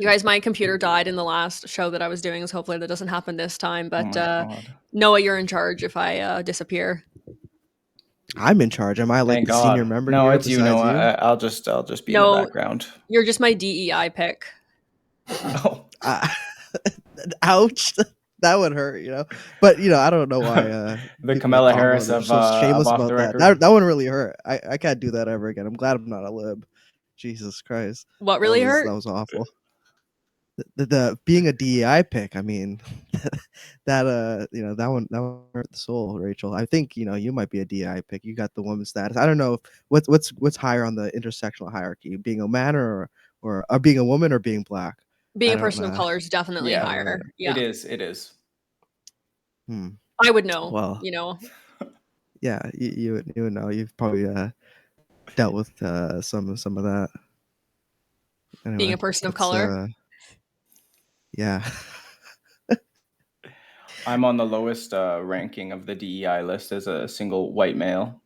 You guys, my computer died in the last show that I was doing, so hopefully that doesn't happen this time. Oh But my God. Noah, you're in charge if I disappear. I'm in charge. Am I like Thank the senior God. member No, here it's you, besides Noah. you? I'll just be in the No, background. you're just my DEI pick. Oh, Ouch. That would hurt, you know. But I don't know why the people like Kamala Harris are of so shameless off the about that. record. That wouldn't really hurt. I can't do that ever again. I'm glad I'm not a lib. Jesus Christ. What really That hurt? was awful. The being a DEI pick, I mean, that that one hurt the soul, Rachel. I think you might be a DEI pick. You got the woman status. I don't know what's higher on the intersectional hierarchy, being a man or being a woman or being black. Being I a don't person of know. color is definitely Yeah, higher. Yeah, it is. It is. I would know. Well, yeah, you would know. You've probably dealt with some of that. Being Anyway, a person of color. Yeah. I'm on the lowest ranking of the DEI list as a single white male.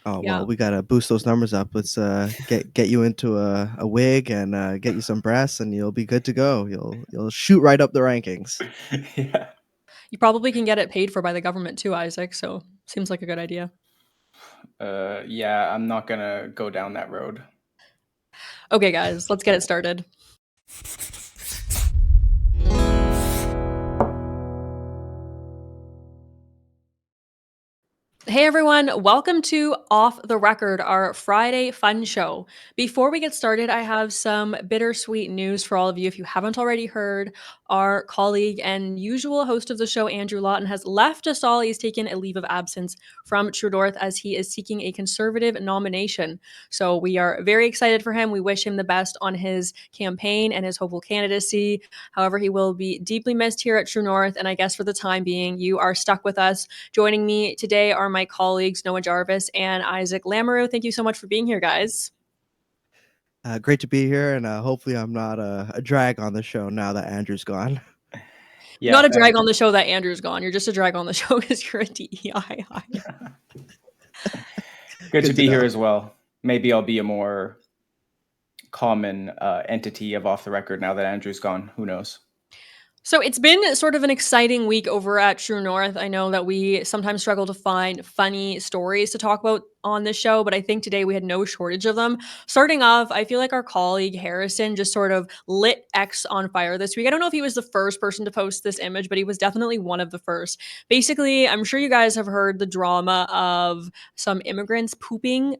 Oh Yeah. well, we gotta boost those numbers up. Let's get you into a wig and get you some breasts, and you'll be good to go. You'll shoot right up the rankings. Yeah. You probably can get it paid for by the government too, Isaac. So seems like a good idea. Yeah, I'm not gonna go down that road. Okay, guys, let's get it started. Hey everyone, welcome to Off the Record, our Friday fun show. Before we get started, I have some bittersweet news for all of you. If you haven't already heard, our colleague and usual host of the show, Andrew Lawton, has left us all. He's taken a leave of absence from True North as he is seeking a Conservative nomination. So we are very excited for him. We wish him the best on his campaign and his hopeful candidacy. However, he will be deeply missed here at True North. And I guess for the time being, you are stuck with us. Joining me today are my colleagues, Noah Jarvis and Isaac Lamoureux. Thank you so much for being here, guys. Great to be here, and hopefully I'm not a drag on the show now that Andrew's gone. Yeah, not a drag on the show that Andrew's gone. You're just a drag on the show because you're a DEI hire. Good to be here as well. Maybe I'll be a more common entity of Off the Record now that Andrew's gone. Who knows? So it's been sort of an exciting week over at True North. I know that we sometimes struggle to find funny stories to talk about on this show, but I think today we had no shortage of them. Starting off, I feel like our colleague Harrison just sort of lit X on fire this week. I don't know if he was the first person to post this image, but he was definitely one of the first. Basically, I'm sure you guys have heard the drama of some immigrants pooping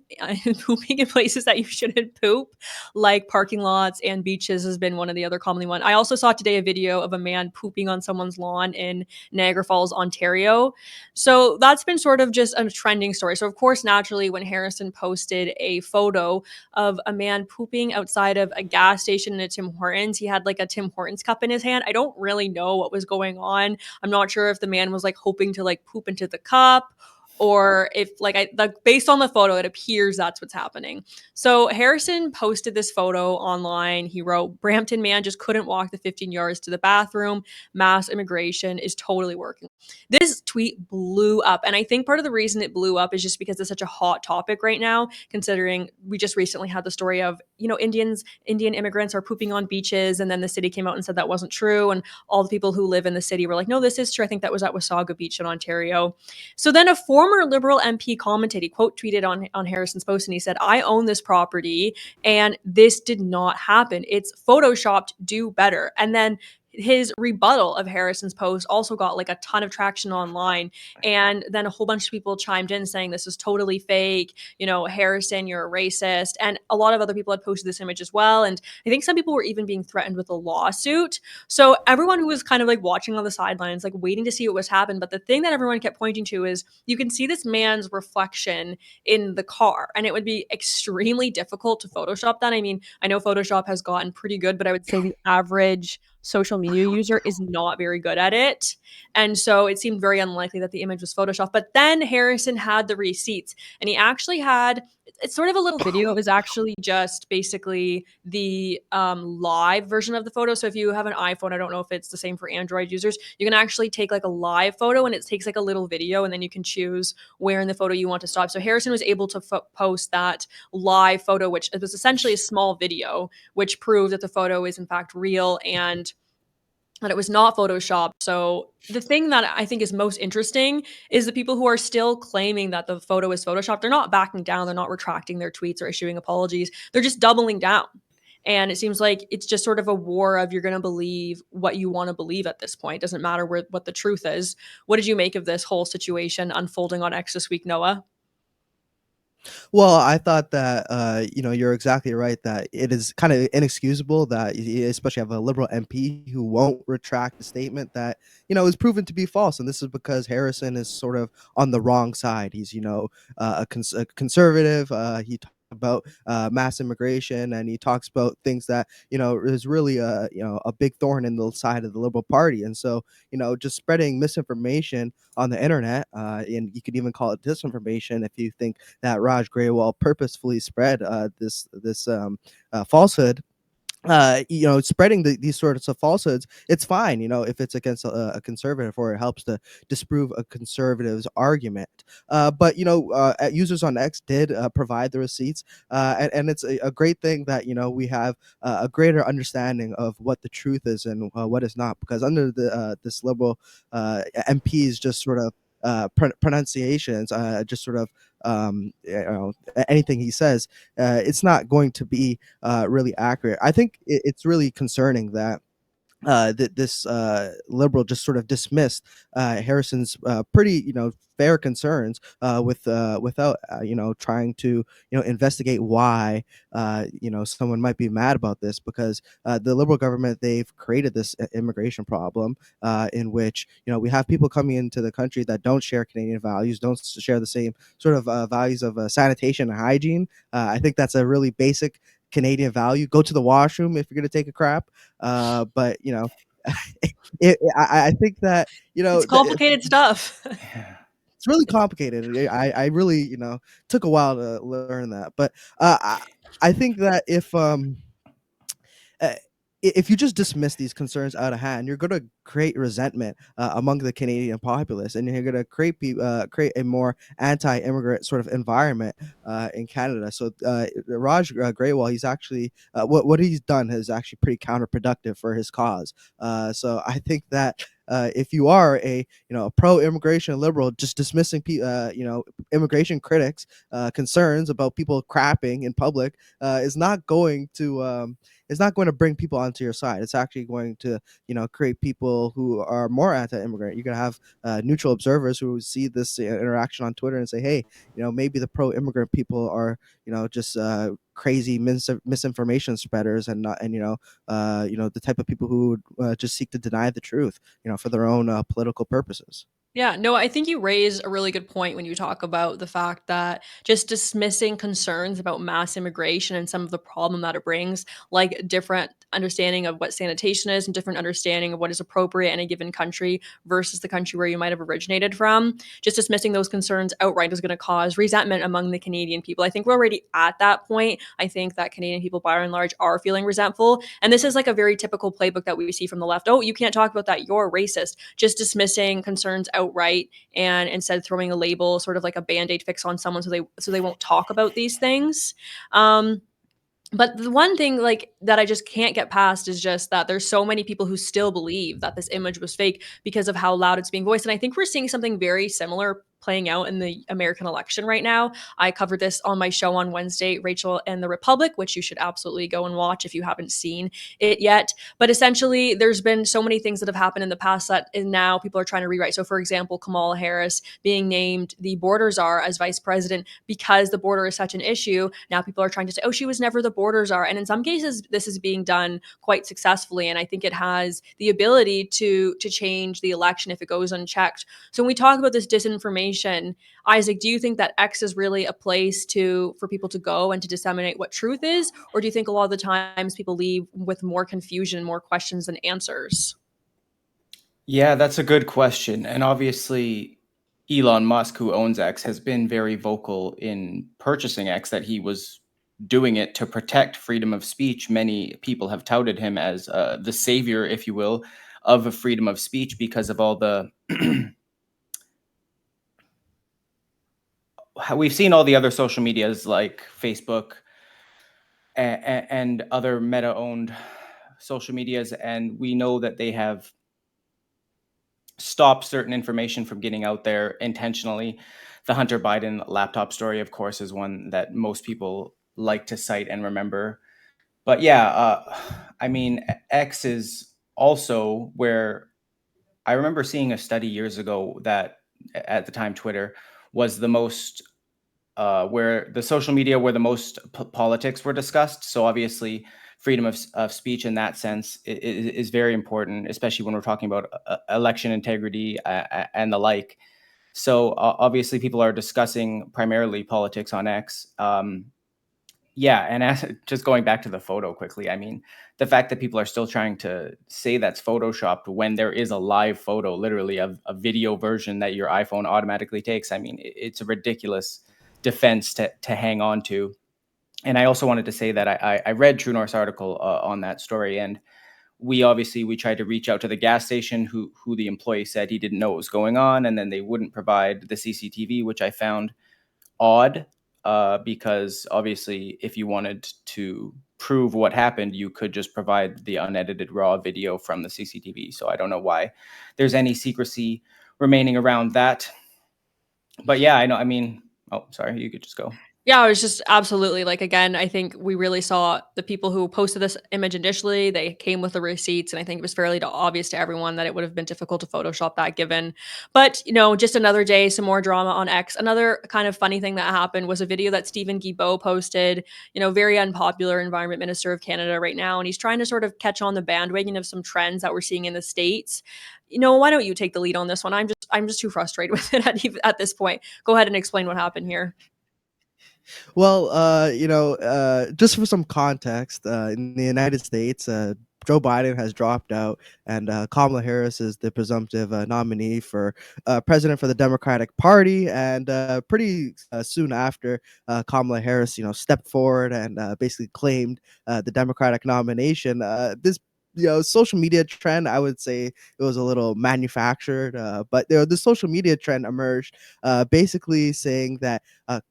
in places that you shouldn't poop, like parking lots and beaches has been one of the other commonly one. I also saw today a video of a man pooping on someone's lawn in Niagara Falls, Ontario. So that's been sort of just a trending story. So of course, naturally, when Harrison posted a photo of a man pooping outside of a gas station in a Tim Hortons, he had like a Tim Hortons cup in his hand. I don't really know what was going on. I'm not sure if the man was like hoping to like poop into the cup, or if like based on the photo, it appears that's what's happening. So Harrison posted this photo online. He wrote, "Brampton man just couldn't walk the 15 yards to the bathroom. Mass immigration is totally working." This tweet blew up. And I think part of the reason it blew up is just because it's such a hot topic right now, considering we just recently had the story of, Indian immigrants are pooping on beaches. And then the city came out and said that wasn't true. And all the people who live in the city were like, no, this is true. I think that was at Wasaga Beach in Ontario. So then a former Liberal MP commented, he quote tweeted on Harrison's post, and he said, "I own this property and this did not happen. It's photoshopped, do better." And then his rebuttal of Harrison's post also got like a ton of traction online. And then a whole bunch of people chimed in saying this is totally fake. Harrison, you're a racist. And a lot of other people had posted this image as well. And I think some people were even being threatened with a lawsuit. So everyone who was kind of like watching on the sidelines, like waiting to see what was happening. But the thing that everyone kept pointing to is you can see this man's reflection in the car. And it would be extremely difficult to Photoshop that. I mean, I know Photoshop has gotten pretty good, but I would say the average social media user is not very good at it. And so it seemed very unlikely that the image was photoshopped. But then Harrison had the receipts, and he actually had it's sort of a little video. It was actually just basically the live version of the photo. So if you have an iPhone, I don't know if it's the same for Android users, you can actually take like a live photo and it takes like a little video, and then you can choose where in the photo you want to stop. So Harrison was able to post that live photo, which was essentially a small video, which proved that the photo is in fact real and that it was not photoshopped. So the thing that I think is most interesting is the people who are still claiming that the photo is photoshopped. They're not backing down, they're not retracting their tweets or issuing apologies. They're just doubling down. And it seems like it's just sort of a war of you're going to believe what you want to believe at this point. It doesn't matter what the truth is. What did you make of this whole situation unfolding on X this week, Noah? Well, I thought that you're exactly right that it is kind of inexcusable that especially have a liberal MP who won't retract a statement that is proven to be false, and this is because Harrison is sort of on the wrong side. He's a conservative. He talks about mass immigration, and he talks about things that is really a big thorn in the side of the Liberal Party, and so just spreading misinformation on the internet, and you could even call it disinformation if you think that Raj Grewal purposefully spread this falsehood. Spreading these sorts of falsehoods, it's fine, if it's against a conservative or it helps to disprove a conservative's argument. But users on X did provide the receipts, and it's a great thing that we have a greater understanding of what the truth is and what is not, because under the this liberal MP's just sort of pronunciations, just sort of anything he says, it's not going to be really accurate. I think it's really concerning that that this liberal just sort of dismissed Harrison's pretty fair concerns without trying to investigate why someone might be mad about this, because the liberal government, they've created this immigration problem in which we have people coming into the country that don't share Canadian values, don't share the same sort of values of sanitation and hygiene. I think that's a really basic Canadian value. Go to the washroom if you're going to take a crap. But I think that It's complicated stuff. it's really complicated. I really took a while to learn that, but I think that uh, if you just dismiss these concerns out of hand, you're going to create resentment among the Canadian populace, and you're going to create a more anti-immigrant sort of environment in Canada. So Raj Grewal, he's actually what he's done is actually pretty counterproductive for his cause. So I think that if you are a pro-immigration liberal, just dismissing immigration critics' concerns about people crapping in public is not going to bring people onto your side. It's actually going to create people who are more anti-immigrant. You're going to have neutral observers who see this interaction on Twitter and say, hey, maybe the pro-immigrant people are just crazy misinformation spreaders, and not, and the type of people who just seek to deny the truth for their own political purposes. Yeah, no, I think you raise a really good point when you talk about the fact that just dismissing concerns about mass immigration and some of the problem that it brings, like different understanding of what sanitation is and different understanding of what is appropriate in a given country versus the country where you might have originated from, just dismissing those concerns outright is going to cause resentment among the Canadian people. I think we're already at that point. I think that Canadian people, by and large, are feeling resentful. And this is like a very typical playbook that we see from the left. Oh, you can't talk about that. You're racist. Just dismissing concerns outright, and instead throwing a label, sort of like a band-aid fix on someone so they won't talk about these things. But the one thing like that I just can't get past is just that there's so many people who still believe that this image was fake because of how loud it's being voiced. And I think we're seeing something very similar playing out in the American election right now. I covered this on my show on Wednesday, Rachel and the Republic, which you should absolutely go and watch if you haven't seen it yet. But essentially, there's been so many things that have happened in the past that now people are trying to rewrite. So, for example, Kamala Harris being named the border czar as vice president because the border is such an issue. Now people are trying to say, oh, she was never the border czar. And in some cases, this is being done quite successfully. And I think it has the ability to change the election if it goes unchecked. So when we talk about this disinformation, Isaac, do you think that X is really a place for people to go and to disseminate what truth is? Or do you think a lot of the times people leave with more confusion, more questions than answers? Yeah, that's a good question. And obviously, Elon Musk, who owns X, has been very vocal in purchasing X, that he was doing it to protect freedom of speech. Many people have touted him as the savior, if you will, of freedom of speech because of all the we've seen all the other social medias like Facebook and other Meta-owned social medias, and we know that they have stopped certain information from getting out there intentionally. The Hunter Biden laptop story, of course, is one that most people like to cite and remember. But yeah, I mean, X is also where I remember seeing a study years ago that at the time Twitter was the most where the social media where the most politics were discussed. So obviously, freedom of speech in that sense is very important, especially when we're talking about election integrity and the like. So obviously, people are discussing primarily politics on X. Yeah, and just going back to the photo quickly, I mean, the fact that people are still trying to say that's photoshopped when there is a live photo, literally a video version that your iPhone automatically takes. I mean, it's a ridiculous defense to hang on to. And I also wanted to say that I read True North's article on that story, and we tried to reach out to the gas station who the employee said he didn't know what was going on, and then they wouldn't provide the CCTV, which I found odd, because obviously if you wanted to prove what happened, you could just provide the unedited raw video from the CCTV. So I don't know why there's any secrecy remaining around that. But yeah, I know. I mean, oh, sorry, you could just go. Yeah, I was just absolutely like, again, I think we really saw the people who posted this image initially, they came with the receipts. And I think it was fairly obvious to everyone that it would have been difficult to Photoshop that given. But, just another day, some more drama on X. Another kind of funny thing that happened was a video that Steven Guilbeault posted, very unpopular environment minister of Canada right now. And he's trying to sort of catch on the bandwagon of some trends that we're seeing in the States. Why don't you take the lead on this one? I'm just too frustrated with it at this point. Go ahead and explain what happened here. Well, just for some context, in the United States, Joe Biden has dropped out, and Kamala Harris is the presumptive nominee for president for the Democratic Party. And pretty soon after, Kamala Harris, stepped forward and basically claimed the Democratic nomination. This social media trend, I would say it was a little manufactured, but the social media trend emerged, basically saying that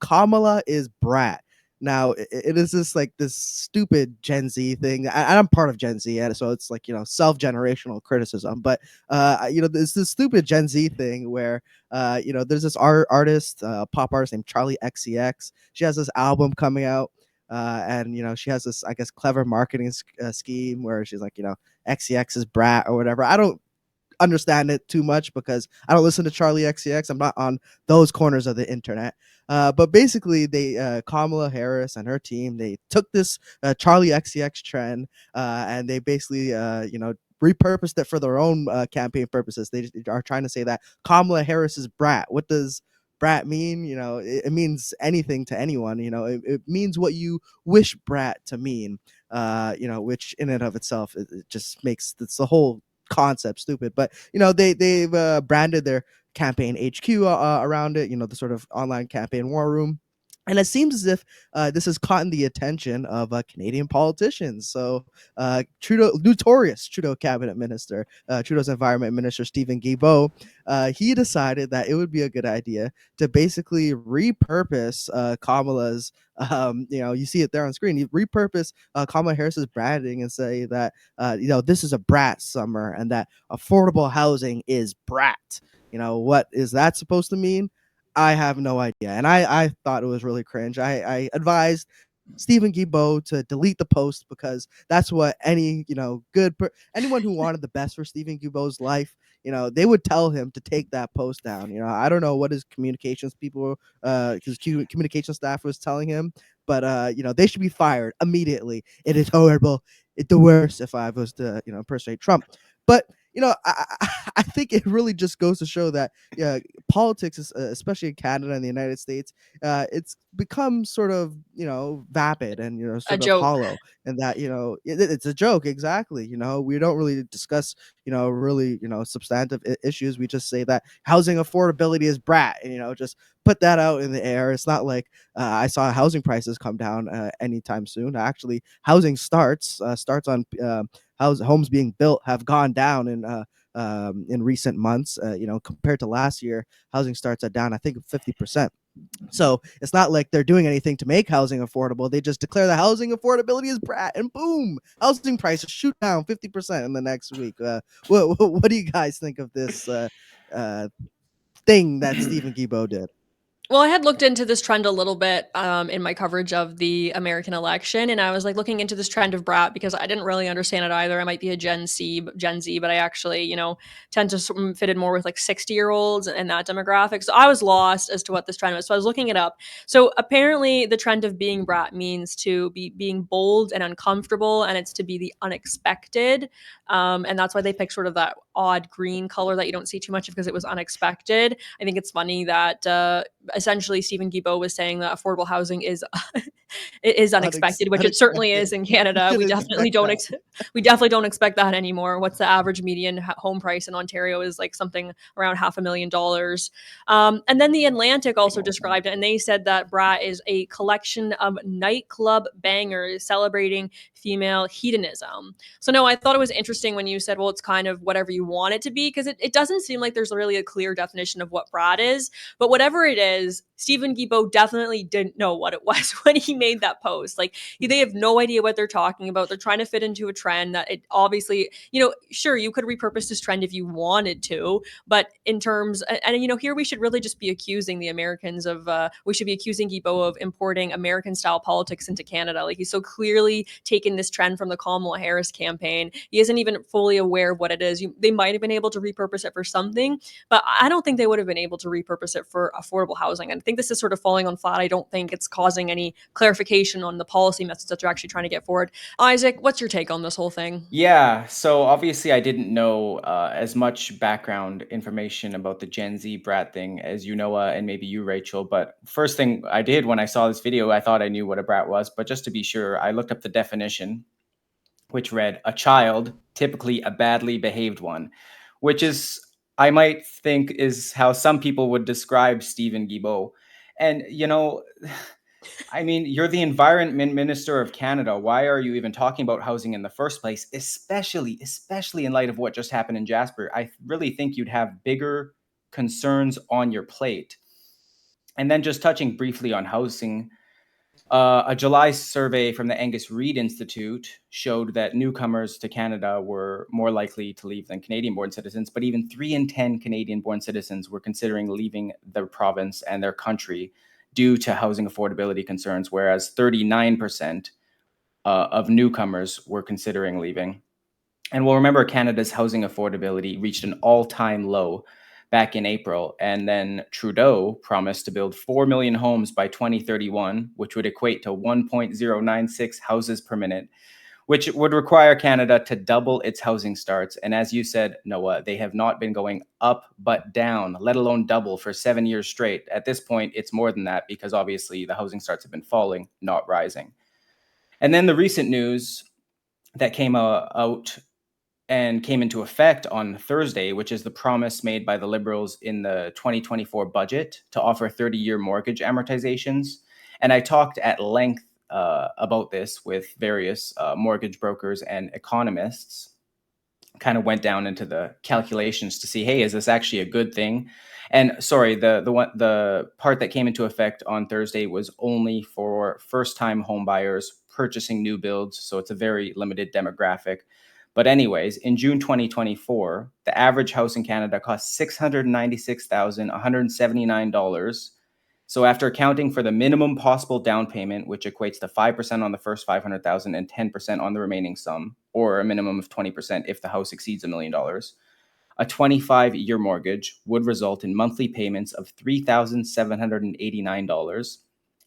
Kamala is brat. Now it is this stupid Gen Z thing. I'm part of Gen Z, and so it's like self-generational criticism. But there's this stupid Gen Z thing where there's this artist, pop artist named Charlie XCX. She has this album coming out, and she has this, I guess, clever marketing scheme where she's like, XCX is brat or whatever. I don't understand it too much because I don't listen to Charlie XCX. I'm not on those corners of the internet. But basically, they Kamala Harris and her team, they took this Charlie XCX trend, and they basically repurposed it for their own campaign purposes. They are trying to say that Kamala Harris is brat. What does brat mean? It means anything to anyone. It means what you wish brat to mean. Which in and of itself, it just makes the whole concept stupid. But they've branded their campaign HQ around it, the sort of online campaign war room. And it seems as if this has caught the attention of Canadian politicians. So notorious Trudeau cabinet minister, Trudeau's environment minister, Steven Guilbeault, he decided that it would be a good idea to basically repurpose Kamala's, you see it there on screen. You repurpose Kamala Harris's branding and say that, this is a brat summer and that affordable housing is brat. What is that supposed to mean? I have no idea. And I thought it was really cringe. I advised Steven Guilbeault to delete the post because that's what any, anyone who wanted the best for Steven Guilbeault's life, they would tell him to take that post down. I don't know what his communications people, his communication staff was telling him, but, they should be fired immediately. It is horrible. It's the worst if I was to, impersonate Trump. But, I think it really just goes to show that politics is especially in Canada and the United States, it's become sort of vapid and A sort of joke. hollow, and that it's a joke. Exactly. We don't really discuss really substantive issues. We just say that housing affordability is brat, and just put that out in the air. It's not like I saw housing prices come down anytime soon. Actually, housing starts on homes being built have gone down in recent months. Compared to last year, housing starts are down, I think, 50%. So it's not like they're doing anything to make housing affordable. They just declare the housing affordability is brat, and boom, housing prices shoot down 50% in the next week. What do you guys think of this uh, thing that Steven Guilbeault did? Well, I had looked into this trend a little bit in my coverage of the American election, and I was like looking into this trend of brat because I didn't really understand it either. I might be a Gen Z, but I actually, tend to fit in more with like 60-year-olds and that demographic. So I was lost as to what this trend was. So I was looking it up. So apparently, the trend of being brat means to be being bold and uncomfortable, and it's to be the unexpected. And that's why they picked sort of that odd green color that you don't see too much of because it was unexpected. I think it's funny that essentially Steven Guilbeault was saying that affordable housing is it is unexpected, which it certainly Unexpected. is in Canada. Didn't expect that. We definitely don't expect that anymore. What's the average median home price in Ontario is like something around $500,000. And then the Atlantic also described it, and they said that brat is a collection of nightclub bangers celebrating female hedonism. So no, I thought it was interesting when you said, well, it's kind of whatever you want it to be, because it doesn't seem like there's really a clear definition of what brat is. But whatever it is, Steven Guilbeault definitely didn't know what it was when he made that post. Like they have no idea what they're talking about. They're trying to fit into a trend that it obviously, sure, you could repurpose this trend if you wanted to, but in terms, and here we should really just be accusing the Americans of, we should be accusing Gibo of importing American style politics into Canada. Like he's so clearly taken this trend from the Kamala Harris campaign. He isn't even fully aware of what it is. They might have been able to repurpose it for something, but I don't think they would have been able to repurpose it for affordable housing. And I think this is sort of falling on flat. I don't think it's causing any clarification on the policy message that they're actually trying to get forward. Isaac, what's your take on this whole thing? Yeah, so obviously I didn't know as much background information about the Gen Z brat thing as you, Noah, and maybe you, Rachel. But first thing I did when I saw this video, I thought I knew what a brat was. But just to be sure, I looked up the definition, which read, a child, typically a badly behaved one, which is, I might think, is how some people would describe Steven Guilbeault. And, I mean, you're the Environment Minister of Canada. Why are you even talking about housing in the first place, especially in light of what just happened in Jasper? I really think you'd have bigger concerns on your plate. And then just touching briefly on housing, a July survey from the Angus Reid Institute showed that newcomers to Canada were more likely to leave than Canadian-born citizens, but even 3 in 10 Canadian-born citizens were considering leaving their province and their country due to housing affordability concerns, whereas 39% of newcomers were considering leaving. And we'll remember Canada's housing affordability reached an all-time low back in April, and then Trudeau promised to build 4 million homes by 2031, which would equate to 1.096 houses per minute, which would require Canada to double its housing starts. And as you said, Noah, they have not been going up but down, let alone double, for 7 years straight. At this point, it's more than that because obviously the housing starts have been falling, not rising. And then the recent news that came out and came into effect on Thursday, which is the promise made by the Liberals in the 2024 budget to offer 30-year mortgage amortizations. And I talked at length about this with various mortgage brokers and economists. Kind of went down into the calculations to see, hey, is this actually a good thing? And sorry, the part that came into effect on Thursday was only for first-time home buyers purchasing new builds, so it's a very limited demographic. But anyways, in June 2024, the average house in Canada cost $696,179. So after accounting for the minimum possible down payment, which equates to 5% on the first $500,000 and 10% on the remaining sum, or a minimum of 20% if the house exceeds $1 million, a 25-year mortgage would result in monthly payments of $3,789.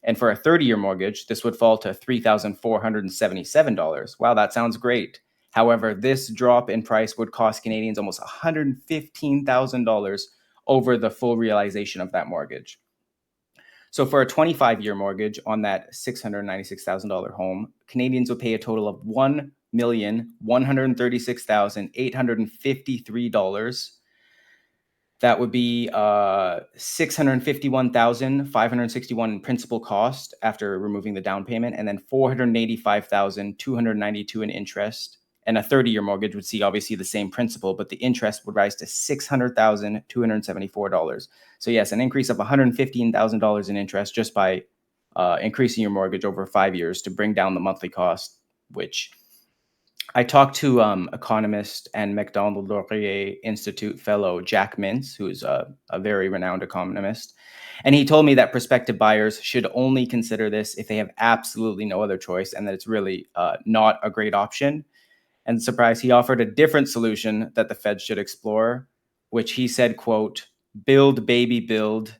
And for a 30-year mortgage, this would fall to $3,477. Wow, that sounds great. However, this drop in price would cost Canadians almost $115,000 over the full realization of that mortgage. So for a 25-year mortgage on that $696,000 home, Canadians would pay a total of $1,136,853. That would be $651,561 in principal cost after removing the down payment, and then $485,292 in interest. And a 30-year mortgage would see obviously the same principal, but the interest would rise to $600,274. So yes, an increase of $115,000 in interest just by increasing your mortgage over 5 years to bring down the monthly cost, which I talked to economist and Macdonald Laurier Institute fellow Jack Mintz, who is a very renowned economist. And he told me that prospective buyers should only consider this if they have absolutely no other choice, and that it's really not a great option. And surprise, he offered a different solution that the Fed should explore, which he said, quote, build, baby, build,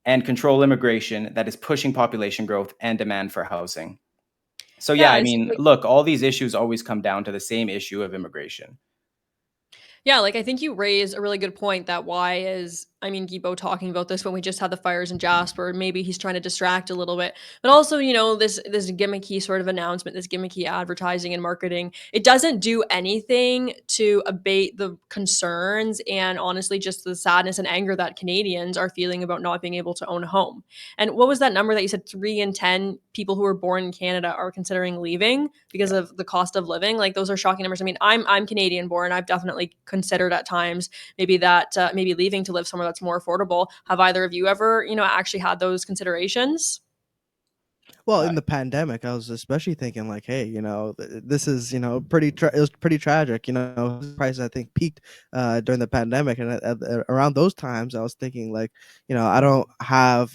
and control immigration that is pushing population growth and demand for housing. So yeah, Yeah, I it's mean, like look, all these issues always come down to the same issue of immigration. yeah, like I think you raise a really good point that why is I mean Gibo talking about this when we just had the fires in Jasper, maybe he's trying to distract a little bit. But also, this gimmicky sort of announcement, this gimmicky advertising and marketing, it doesn't do anything to abate the concerns and honestly just the sadness and anger that Canadians are feeling about not being able to own a home. And what was that number that you said 3 in 10 people who were born in Canada are considering leaving because Yeah. of the cost of living? Like those are shocking numbers. I mean, I'm Canadian born. I've definitely considered at times maybe leaving to live somewhere that's more affordable. Have either of you ever, actually had those considerations? Well, Uh, in the pandemic, I was especially thinking like, hey, this is, it was pretty tragic. Prices I think peaked during the pandemic, and around those times, I was thinking like, I don't have,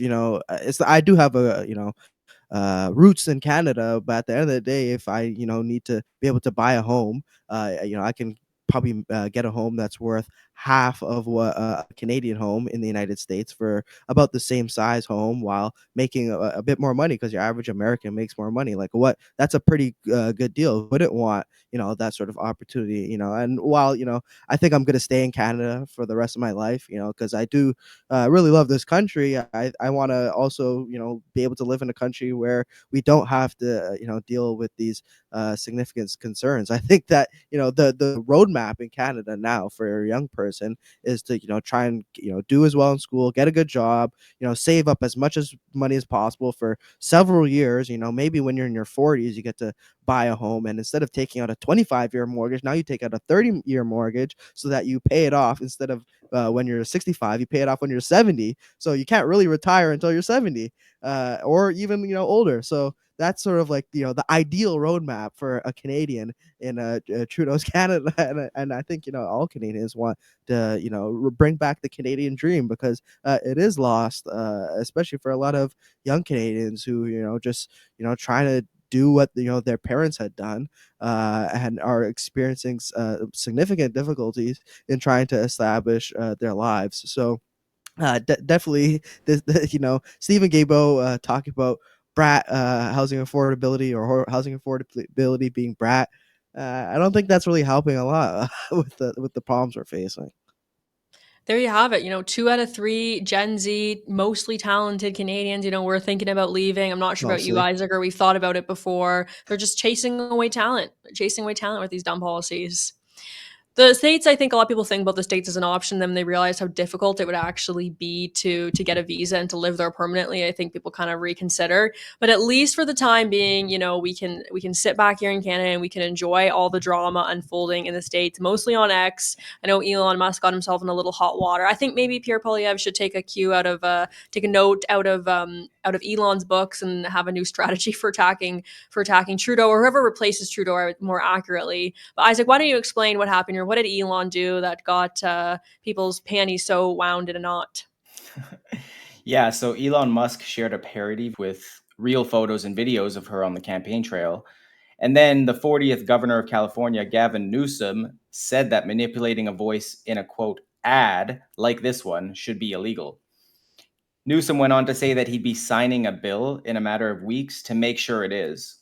I do have a, roots in Canada, but at the end of the day, if I, need to be able to buy a home, I can probably get a home that's worth half of what a Canadian home in the United States for about the same size home while making a bit more money because your average American makes more money. Like what? That's a pretty good deal. Wouldn't want that sort of opportunity. And while I think I'm gonna stay in Canada for the rest of my life. Because I do really love this country. I want to also be able to live in a country where we don't have to deal with these significant concerns. I think that the roadmap in Canada now for a young person is to try and do as well in school, get a good job, save up as much as money as possible for several years. Maybe when you're in your 40s, you get to buy a home, and instead of taking out a 25-year mortgage, now you take out a 30-year mortgage so that you pay it off instead of when you're 65, you pay it off when you're 70. So you can't really retire until you're 70, or even older. So that's sort of like the ideal roadmap for a Canadian in Trudeau's Canada, and I think all Canadians want to bring back the Canadian dream because it is lost, especially for a lot of young Canadians who just trying to do what their parents had done, and are experiencing significant difficulties in trying to establish their lives. So definitely, Steven Guilbeault talking about brat housing affordability or housing affordability being brat. I don't think that's really helping a lot with the problems we're facing. There you have it. 2 out of 3 Gen Z, mostly talented Canadians, we're thinking about leaving. I'm not sure about you, Mostly. Isaac, or we've thought about it before. They're just chasing away talent with these dumb policies. The States, I think a lot of people think about the States as an option, then they realize how difficult it would actually be to get a visa and to live there permanently. I think people kind of reconsider. But at least for the time being, we can sit back here in Canada and we can enjoy all the drama unfolding in the States, mostly on X. I know Elon Musk got himself in a little hot water. I think maybe Pierre Poilievre should take a note out of Elon's books and have a new strategy for attacking Trudeau or whoever replaces Trudeau more accurately. But Isaac, why don't you explain what happened here? What did Elon do that got people's panties so wound in a knot? yeah, so Elon Musk shared a parody with real photos and videos of her on the campaign trail. And then the 40th governor of California, Gavin Newsom, said that manipulating a voice in a quote ad like this one should be illegal. Newsom went on to say that he'd be signing a bill in a matter of weeks to make sure it is.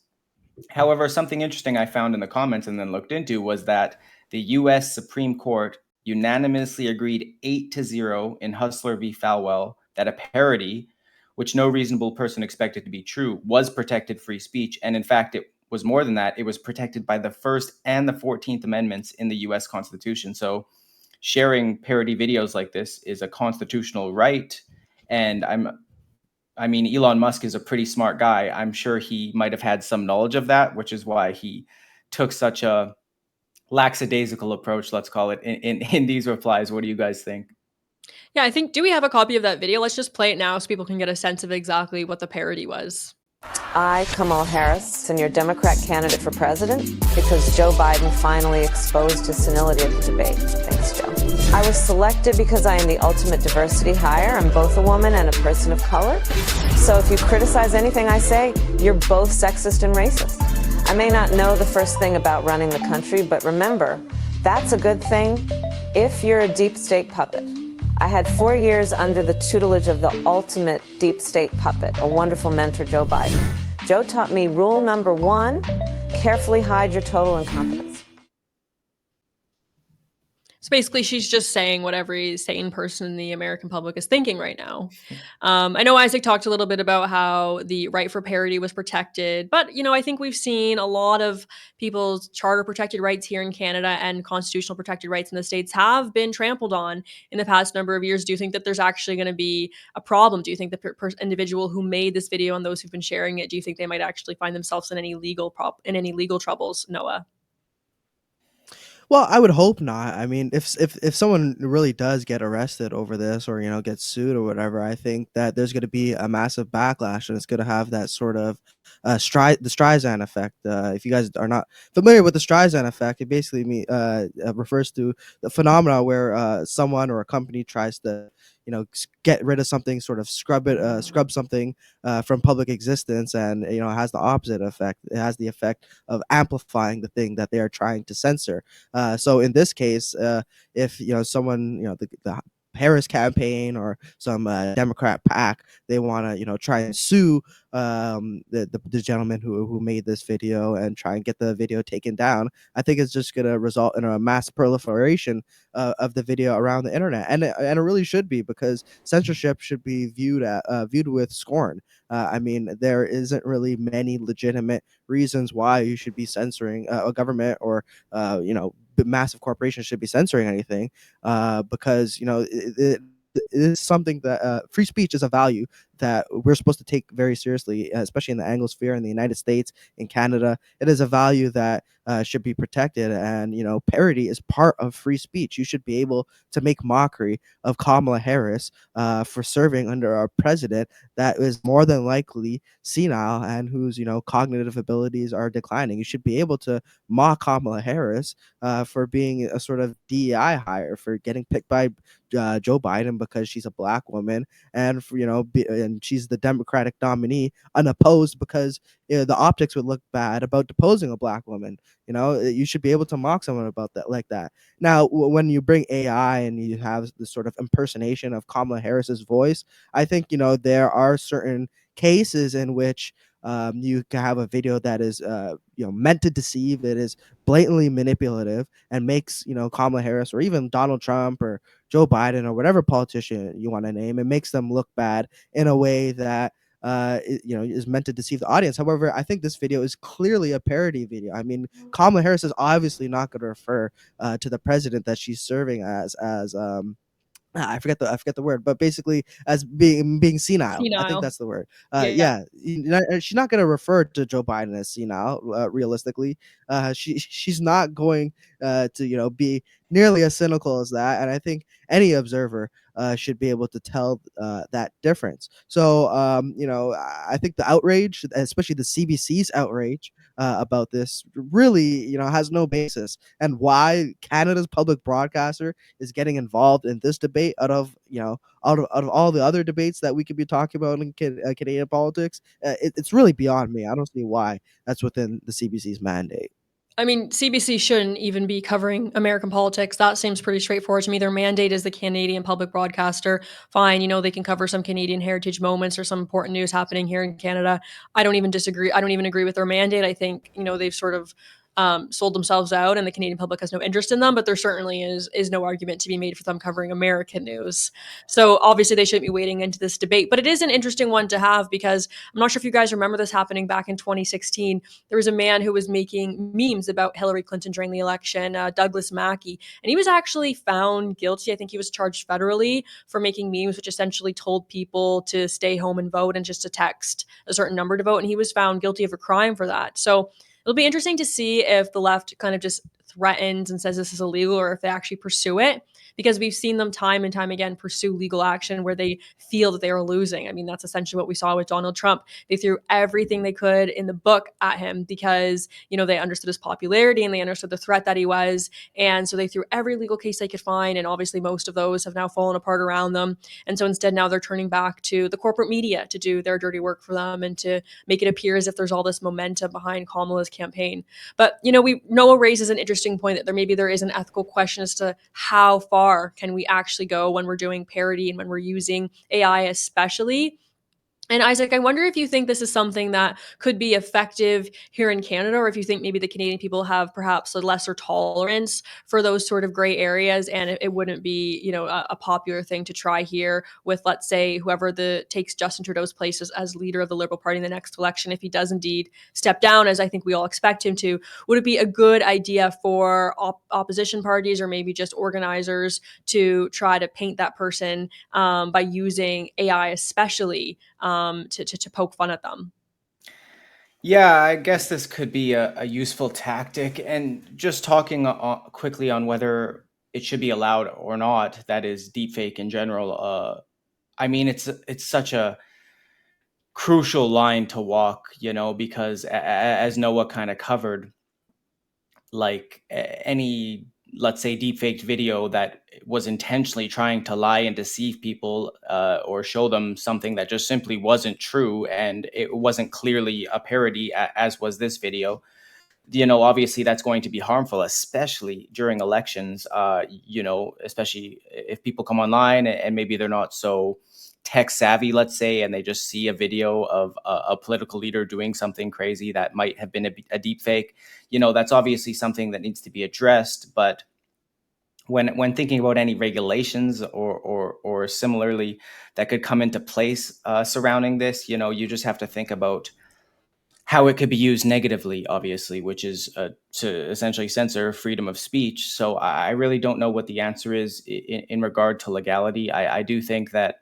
However, something interesting I found in the comments and then looked into was that the US Supreme Court unanimously agreed 8-0 in Hustler v. Falwell that a parody, which no reasonable person expected to be true, was protected free speech. And in fact, it was more than that. It was protected by the First and the 14th Amendments in the US Constitution. So sharing parody videos like this is a constitutional right. And I mean, Elon Musk is a pretty smart guy. I'm sure he might have had some knowledge of that, which is why he took such a lackadaisical approach, let's call it, in these replies. What do you guys think? Yeah, I think, do we have a copy of that video? Let's just play it now so people can get a sense of exactly what the parody was. I, Kamala Harris, and your Democrat candidate for president, because Joe Biden finally exposed his senility at the debate. Thanks, Joe. I was selected because I am the ultimate diversity hire. I'm both a woman and a person of color. So if you criticize anything I say, you're both sexist and racist. I may not know the first thing about running the country, but remember, that's a good thing if you're a deep state puppet. I had 4 years under the tutelage of the ultimate deep state puppet, a wonderful mentor, Joe Biden. Joe taught me rule number 1, carefully hide your total incompetence. So basically, she's just saying what every sane person in the American public is thinking right now. I know Isaac talked a little bit about how the right for parody was protected, but I think we've seen a lot of people's charter protected rights here in Canada and constitutional protected rights in the States have been trampled on in the past number of years. Do you think that there's actually going to be a problem? Do you think the individual who made this video and those who've been sharing it, do you think they might actually find themselves in any legal troubles, Noah? Well, I would hope not. I mean, if someone really does get arrested over this, or gets sued or whatever, I think that there's going to be a massive backlash, and it's going to have that sort of the Streisand effect. If you guys are not familiar with the Streisand effect, it basically refers to the phenomena where someone or a company tries to get rid of something, sort of scrub something from public existence, and it has the opposite effect. It has the effect of amplifying the thing that they are trying to censor. So in this case, if someone, the Harris campaign or some Democrat PAC, they want to try and sue the gentleman who made this video and try and get the video taken down, I think it's just going to result in a mass proliferation of the video around the internet, and it really should be, because censorship should be viewed with scorn. I mean, there isn't really many legitimate reasons why you should be censoring a government, or massive corporations should be censoring anything, because it is something that free speech is a value that we're supposed to take very seriously, especially in the Anglosphere, in the United States, in Canada. It is a value that should be protected, and parody is part of free speech. You should be able to make mockery of Kamala Harris for serving under a president that is more than likely senile and whose cognitive abilities are declining. You should be able to mock Kamala Harris for being a sort of DEI hire, for getting picked by Joe Biden because she's a black woman, and for, and she's the Democratic nominee unopposed, because the optics would look bad about deposing a black woman. You should be able to mock someone about that, like that. Now, when you bring AI and you have this sort of impersonation of Kamala Harris's voice, I think there are certain cases in which you can have a video that is meant to deceive. It is blatantly manipulative and makes Kamala Harris, or even Donald Trump or Joe Biden or whatever politician you want to name, it makes them look bad in a way that is meant to deceive the audience. However, I think this video is clearly a parody video. I mean, Kamala Harris is obviously not going to refer to the president that she's serving as I forget the word, but basically as being senile. I think Senile. that's the word. Yeah. She's not going to refer to Joe Biden as senile. Realistically, she's not going to be nearly as cynical as that. And I think any observer should be able to tell that difference. So I think the outrage, especially the CBC's outrage about this, really has no basis. And why Canada's public broadcaster is getting involved in this debate out of all the other debates that we could be talking about in Canadian politics, it's really beyond me. I don't see why that's within the CBC's mandate. I mean, CBC shouldn't even be covering American politics. That seems pretty straightforward to me. Their mandate is the Canadian public broadcaster. Fine, they can cover some Canadian heritage moments or some important news happening here in Canada. I don't even disagree. I don't even agree with their mandate. I think, they've sort of sold themselves out and the Canadian public has no interest in them, but there certainly is no argument to be made for them covering American news. So obviously they shouldn't be wading into this debate, but it is an interesting one to have because I'm not sure if you guys remember this happening back in 2016. There was a man who was making memes about Hillary Clinton during the election, Douglas Mackey, and he was actually found guilty. I think he was charged federally for making memes, which essentially told people to stay home and vote and just to text a certain number to vote. And he was found guilty of a crime for that. So it'll be interesting to see if the left kind of just threatens and says this is illegal or if they actually pursue it, because we've seen them time and time again pursue legal action where they feel that they are losing. I mean, that's essentially what we saw with Donald Trump. They threw everything they could in the book at him because, they understood his popularity and they understood the threat that he was. And so they threw every legal case they could find. And obviously most of those have now fallen apart around them. And so instead now they're turning back to the corporate media to do their dirty work for them and to make it appear as if there's all this momentum behind Kamala's campaign. But, Noah raises an interesting point that there is an ethical question as to how far can we actually go when we're doing parody and when we're using AI especially. And Isaac, I wonder if you think this is something that could be effective here in Canada, or if you think maybe the Canadian people have perhaps a lesser tolerance for those sort of gray areas, and it wouldn't be, a popular thing to try here with, let's say, whoever takes Justin Trudeau's place as leader of the Liberal Party in the next election, if he does indeed step down, as I think we all expect him to. Would it be a good idea for opposition parties or maybe just organizers to try to paint that person by using AI especially to poke fun at them? Yeah, I guess this could be a useful tactic. And just talking quickly on whether it should be allowed or not, that is deepfake in general. I mean, it's such a crucial line to walk, because as Noah kind of covered, like any, let's say, deepfaked video that was intentionally trying to lie and deceive people or show them something that just simply wasn't true and it wasn't clearly a parody, as was this video, obviously that's going to be harmful, especially during elections, especially if people come online and maybe they're not so tech savvy, let's say, and they just see a video of a political leader doing something crazy that might have been a deep fake. That's obviously something that needs to be addressed. But when thinking about any regulations or similarly that could come into place surrounding this, you just have to think about how it could be used negatively, obviously, which is to essentially censor freedom of speech. So I really don't know what the answer is in regard to legality. I do think that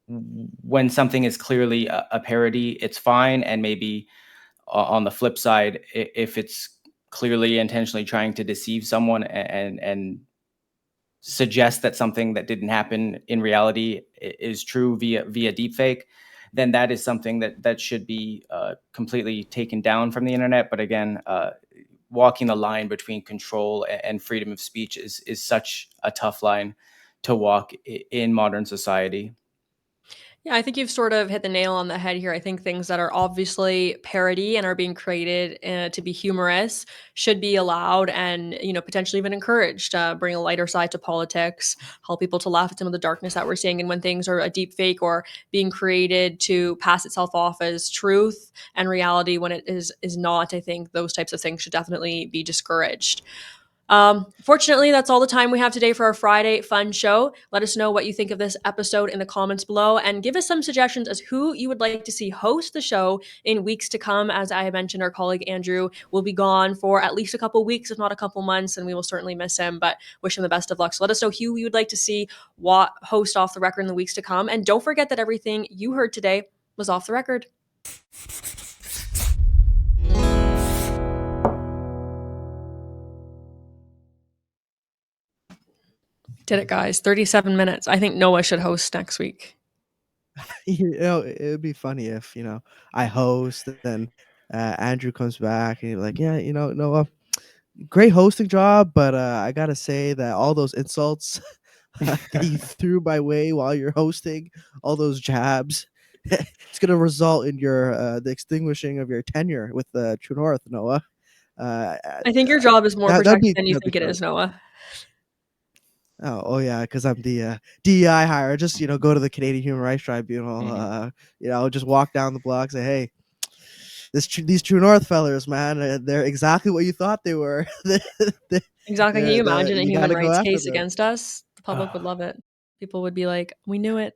when something is clearly a parody, it's fine. And maybe on the flip side, if it's clearly intentionally trying to deceive someone and suggest that something that didn't happen in reality is true via deepfake, then that is something that should be completely taken down from the internet. But again, walking the line between control and freedom of speech is such a tough line to walk in modern society. Yeah, I think you've sort of hit the nail on the head here. I think things that are obviously parody and are being created to be humorous should be allowed and, potentially even encouraged. Bring a lighter side to politics, help people to laugh at some of the darkness that we're seeing. And when things are a deep fake or being created to pass itself off as truth and reality when it is not, I think those types of things should definitely be discouraged. Fortunately, that's all the time we have today for our Friday fun show. Let us know what you think of this episode in the comments below and give us some suggestions as who you would like to see host the show in weeks to come. As I mentioned, our colleague Andrew will be gone for at least a couple weeks, if not a couple months, and we will certainly miss him, but wish him the best of luck. So let us know who you would like to see host Off the Record in the weeks to come. And don't forget that everything you heard today was off the record. Did it, guys. 37 minutes. I think Noah should host next week. It would be funny if, I host and then Andrew comes back and you're like, yeah, Noah, great hosting job, but I gotta say that all those insults that you threw my way while you're hosting, all those jabs, it's gonna result in the extinguishing of your tenure with True North, Noah. I think your job is more that'd protected be than you that'd be think it great. is, Noah. Oh yeah, because I'm the DEI hire. Just go to the Canadian Human Rights Tribunal. Just walk down the block, say, hey, these True North fellers, man, they're exactly what you thought they were. Exactly. Can you imagine a You got human to go rights after case them. against us? The public would love it. People would be like, "We knew it."